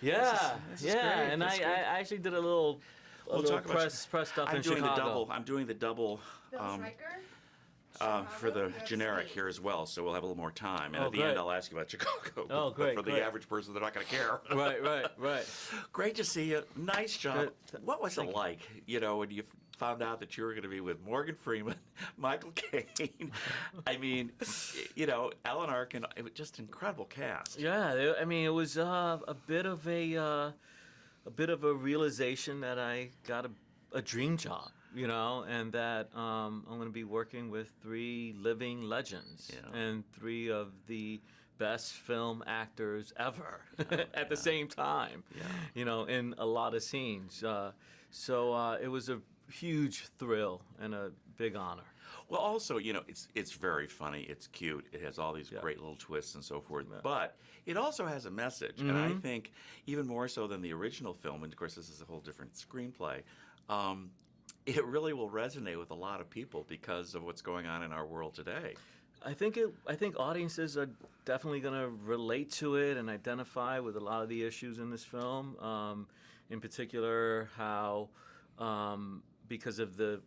Yeah, This is yeah, great. and This is great. I actually did a little press stuff in Chicago. I'm doing the double. Bill Riker? For the generic here as well, so we'll have a little more time. And Oh, at the great. end, I'll ask you about Chicago. Oh, But great, for the great. average person, they're not going to care. Right. Great to see you. Nice job. Good. What was it Thank you. like, when you found out that you were going to be with Morgan Freeman, Michael Caine? I mean, Alan Arkin, it was just incredible cast. Yeah, I mean, it was a bit of a realization that I got a dream job, and that I'm going to be working with three living legends and three of the best film actors ever at the same time, in a lot of scenes. So it was a huge thrill and a big honor. Well, also, it's very funny. It's cute. It has all these great little twists and so forth. Yeah. But it also has a message, and I think even more so than the original film. And of course, this is a whole different screenplay. It really will resonate with a lot of people because of what's going on in our world today. I think audiences are definitely going to relate to it and identify with a lot of the issues in this film. In particular, how because of the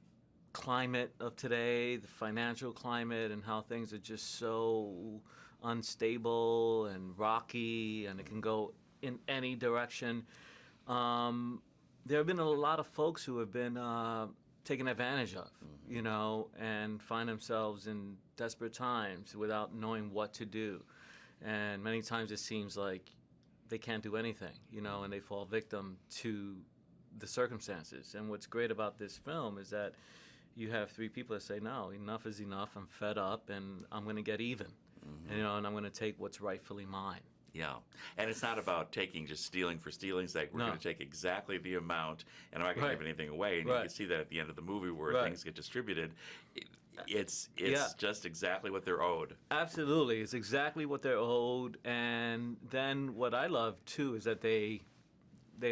climate of today, the financial climate, and how things are just so unstable and rocky, and it can go in any direction. There have been a lot of folks who have been taken advantage of, and find themselves in desperate times without knowing what to do. And many times it seems like they can't do anything, and they fall victim to the circumstances. And what's great about this film is that you have three people that say, no, enough is enough, I'm fed up, and I'm going to get even, and I'm going to take what's rightfully mine. Yeah, and it's not about just stealing for stealing's sake. We're going to take exactly the amount, and I'm not going to give anything away. And you can see that at the end of the movie where things get distributed. It's just exactly what they're owed. Absolutely, it's exactly what they're owed. And then what I love too is that they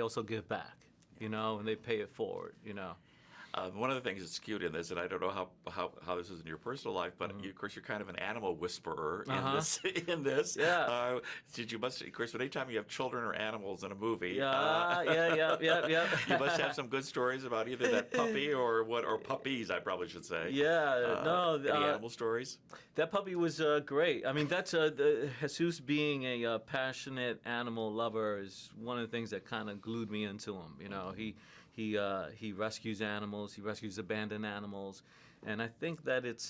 also give back, and they pay it forward, One of the things that's cute in this, and I don't know how this is in your personal life, but of course you're kind of an animal whisperer in this. Yeah. You must, of course, anytime you have children or animals in a movie, Yeah. you must have some good stories about either that puppy or puppies, I probably should say. Yeah, any animal stories? That puppy was great. I mean, that's Jesus being a passionate animal lover is one of the things that kind of glued me into him. He rescues animals. He rescues abandoned animals, and I think that it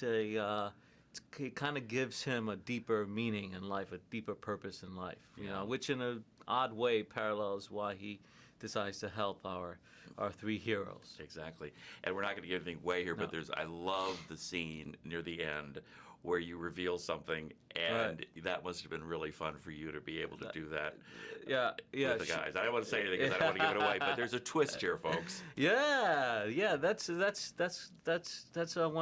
kind of gives him a deeper meaning in life, a deeper purpose in life. Which in an odd way parallels why he decides to help our three heroes. Exactly, and we're not going to give anything away here, but I love the scene near the end where you reveal something, and that must have been really fun for you to be able to do that. With the guys. I don't want to say anything because I don't want to give it away, but there's a twist here, folks. Yeah. That's one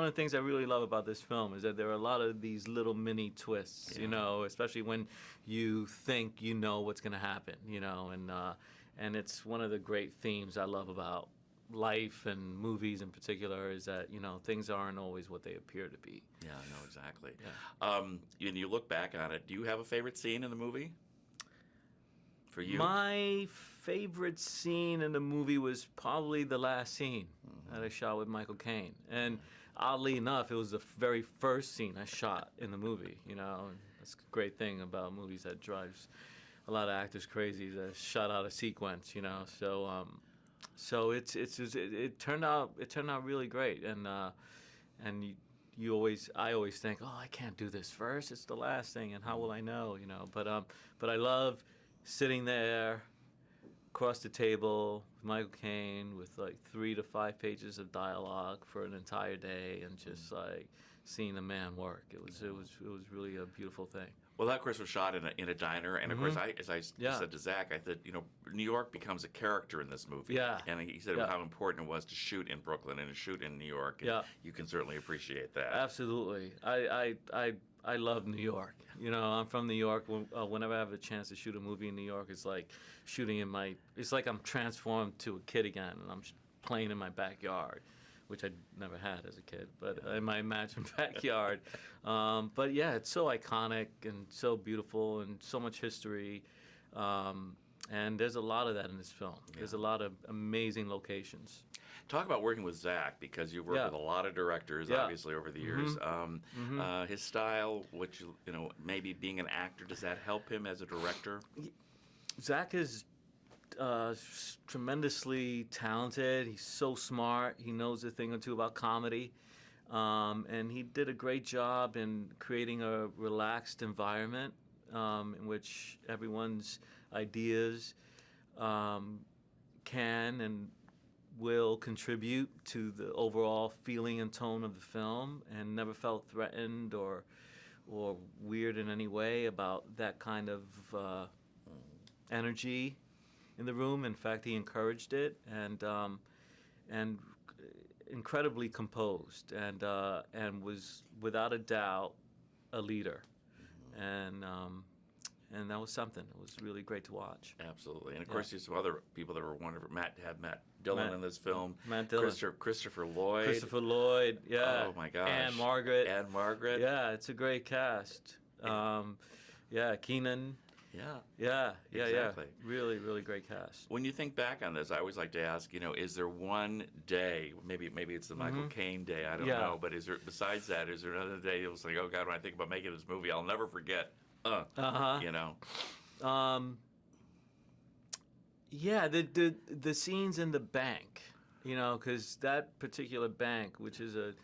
of the things I really love about this film is that there are a lot of these little mini twists. Especially when you think you know what's going to happen. And it's one of the great themes I love about life and movies in particular is that things aren't always what they appear to be. Yeah, no, exactly. When you look back on it, do you have a favorite scene in the movie? For you? My favorite scene in the movie was probably the last scene that I shot with Michael Caine. And oddly enough, it was the very first scene I shot in the movie. And that's a great thing about movies that drives a lot of actors crazy. That shot out a sequence. So it turned out really great, and I always think, I can't do this first. It's the last thing, and how will I know? But I love sitting there across the table with Michael Caine with like 3 to 5 pages of dialogue for an entire day, and just like seeing the man work. It was really a beautiful thing. Well, that, of course, was shot in a diner, and of course, as I said to Zach, I thought, New York becomes a character in this movie. Yeah. And he said how important it was to shoot in Brooklyn and to shoot in New York. And you can certainly appreciate that. Absolutely. I love New York. I'm from New York. Whenever I have a chance to shoot a movie in New York, it's like shooting it's like I'm transformed to a kid again, and I'm playing in my backyard, which I never had as a kid, but in my imagined backyard. But yeah, it's so iconic and so beautiful and so much history. And and there's a lot of that in this film. Yeah. There's a lot of amazing locations. Talk about working with Zach, because you worked with a lot of directors, obviously, over the years. His style, which, maybe being an actor, does that help him as a director? Zach is tremendously talented. He's so smart. He knows a thing or two about comedy. And he did a great job in creating a relaxed environment in which everyone's ideas can and will contribute to the overall feeling and tone of the film, and never felt threatened or weird in any way about that kind of energy in the room. In fact, he encouraged it, and incredibly composed, and was without a doubt a leader, and that was something. It was really great to watch. Absolutely, and of course, there's some other people that were wonderful. Matt Dillon in this film. Matt Dillon. Christopher Lloyd. Christopher Lloyd, yeah. Oh my gosh. And Margaret. Yeah, it's a great cast. Caine. Yeah. Exactly. Really, really great cast. When you think back on this, I always like to ask, is there one day, maybe it's the Michael Caine day, I don't know, but besides that, is there another day it was like, oh God, when I think about making this movie, I'll never forget, Yeah, the scenes in the bank, because that particular bank, which is an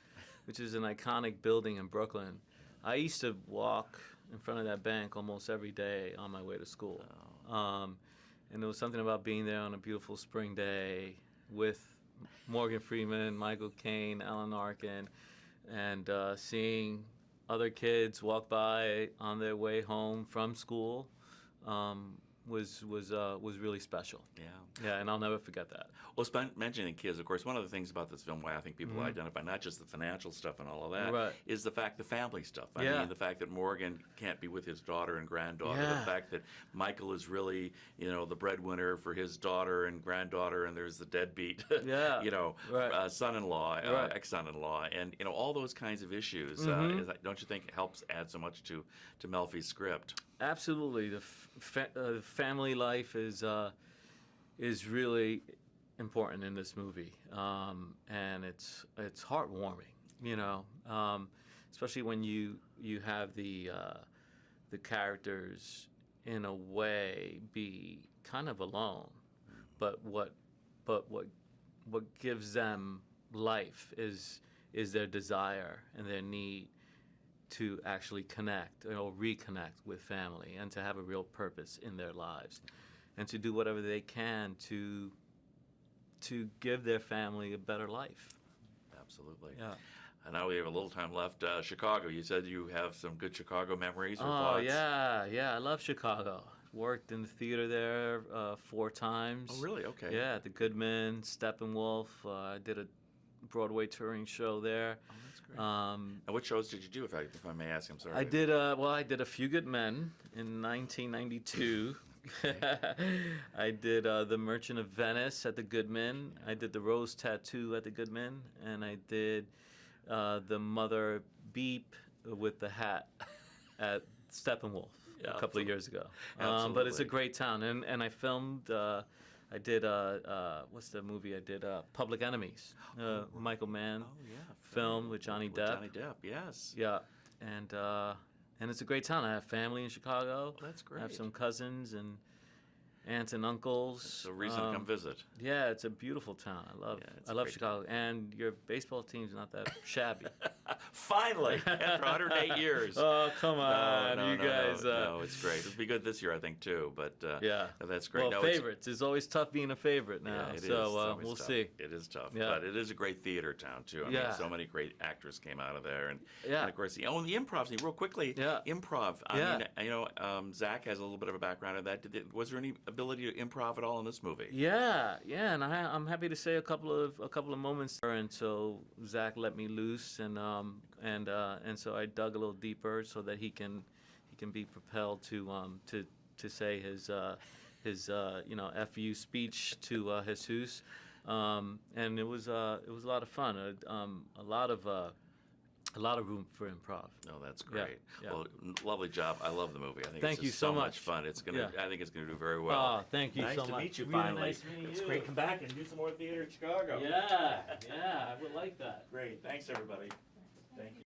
iconic building in Brooklyn, I used to walk in front of that bank almost every day on my way to school. And there was something about being there on a beautiful spring day with Morgan Freeman, Michael Caine, Alan Arkin, and seeing other kids walk by on their way home from school was really special. Yeah, and I'll never forget that. Well, mentioning kids, of course, one of the things about this film why I think people identify not just the financial stuff and all of that is the fact, the family stuff. I mean, the fact that Morgan can't be with his daughter and granddaughter, the fact that Michael is really, the breadwinner for his daughter and granddaughter, and there's the deadbeat, son-in-law, ex-son-in-law, and all those kinds of issues. Don't you think it helps add so much to Melfi's script? Absolutely. The family life is really important in this movie, and it's heartwarming, especially when you have the characters in a way be kind of alone, but what gives them life is their desire and their need to actually connect or reconnect with family, and to have a real purpose in their lives, and to do whatever they can to give their family a better life. Absolutely. Yeah. And now we have a little time left. Chicago, you said you have some good Chicago memories or thoughts? Oh, yeah, I love Chicago. Worked in the theater there 4 times. Oh, really? Okay. Yeah, at the Goodman, Steppenwolf. I did a Broadway touring show there. Oh, that's great. And what shows did you do, if I may ask? I'm sorry. I did A Few Good Men in 1992. I did The Merchant of Venice at the Goodman. I did The Rose Tattoo at the Goodman, and I did The Mother Beep with the Hat at Steppenwolf a couple of years ago. But it's a great town, and I filmed. I did what's the movie I did? Public Enemies. Michael Mann film with Johnny Depp. Johnny Depp, yes. Yeah, and it's a great town. I have family in Chicago. Well, that's great. I have some cousins and aunts and uncles. It's a reason to come visit. Yeah, it's a beautiful town. I love Chicago. And your baseball team's not that shabby. Finally, after 108 years. Oh, come on, you guys. No, it's great. It'll be good this year, I think, too. But that's great. Well, favorites. It's always tough being a favorite now. Yeah, it so we'll tough. see. It is tough. Yeah. But it is a great theater town, too. I mean, so many great actors came out of there. And of course, the improv scene, real quickly. Yeah. Improv. I mean, Zach has a little bit of a background in that. Was there any ability to improv at all in this movie? Yeah, and I'm happy to say a couple of moments there, and so Zach let me loose, and so I dug a little deeper so that he can be propelled to say his FU speech to Jesus, and it was a lot of fun. A lot of a lot of room for improv. Oh, that's great. Yeah. Well, lovely job. I love the movie. I think Thank it's you just so much much. fun. It's gonna. Yeah. I think it's gonna do very well. Oh, thank you nice so to much. meet you Really finally. nice meeting It's you. great. Come back and do some more theater in Chicago. Yeah, I would like that. Great. Thanks, everybody. Thank you.